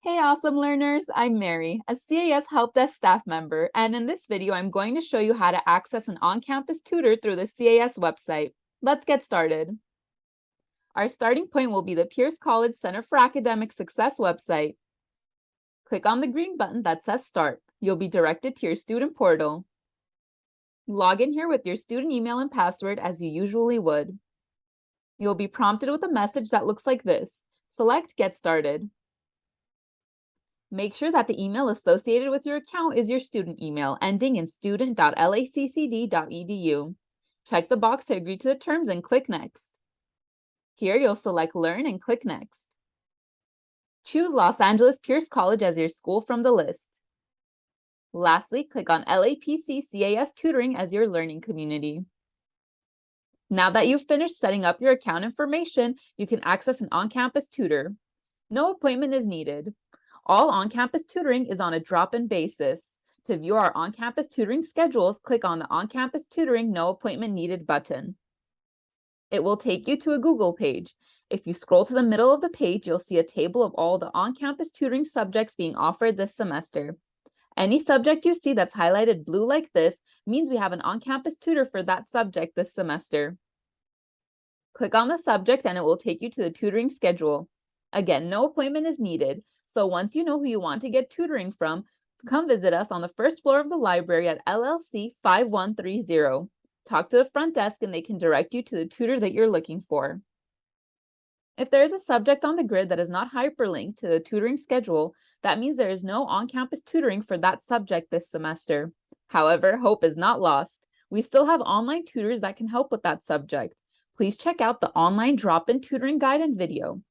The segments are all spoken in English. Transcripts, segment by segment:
Hey, awesome learners! I'm Mary, a CAS Help Desk staff member, and in this video, I'm going to show you how to access an on-campus tutor through the CAS website. Let's get started. Our starting point will be the Pierce College Center for Academic Success website. Click on the green button that says Start. You'll be directed to your student portal. Log in here with your student email and password as you usually would. You'll be prompted with a message that looks like this. Select Get Started. Make sure that the email associated with your account is your student email, ending in student.laccd.edu. Check the box to agree to the terms and click Next. Here, you'll select Learn and click Next. Choose Los Angeles Pierce College as your school from the list. Lastly, click on LAPC CAS Tutoring as your learning community. Now that you've finished setting up your account information, you can access an on-campus tutor. No appointment is needed. All on-campus tutoring is on a drop-in basis. To view our on-campus tutoring schedules, click on the On-Campus Tutoring No Appointment Needed button. It will take you to a Google page. If you scroll to the middle of the page, you'll see a table of all the on-campus tutoring subjects being offered this semester. Any subject you see that's highlighted blue like this means we have an on-campus tutor for that subject this semester. Click on the subject and it will take you to the tutoring schedule. Again, no appointment is needed. So once you know who you want to get tutoring from, come visit us on the first floor of the library at LLC 5130. Talk to the front desk and they can direct you to the tutor that you're looking for. If there is a subject on the grid that is not hyperlinked to the tutoring schedule, that means there is no on-campus tutoring for that subject this semester. However, hope is not lost. We still have online tutors that can help with that subject. Please check out the online drop-in tutoring guide and video.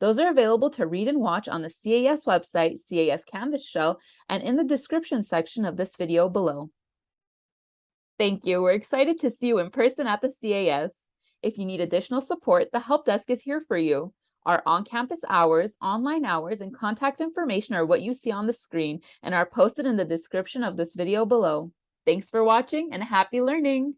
Those are available to read and watch on the CAS website, CAS Canvas Shell, and in the description section of this video below. Thank you. We're excited to see you in person at the CAS. If you need additional support, the help desk is here for you. Our on-campus hours, online hours, and contact information are what you see on the screen and are posted in the description of this video below. Thanks for watching and happy learning!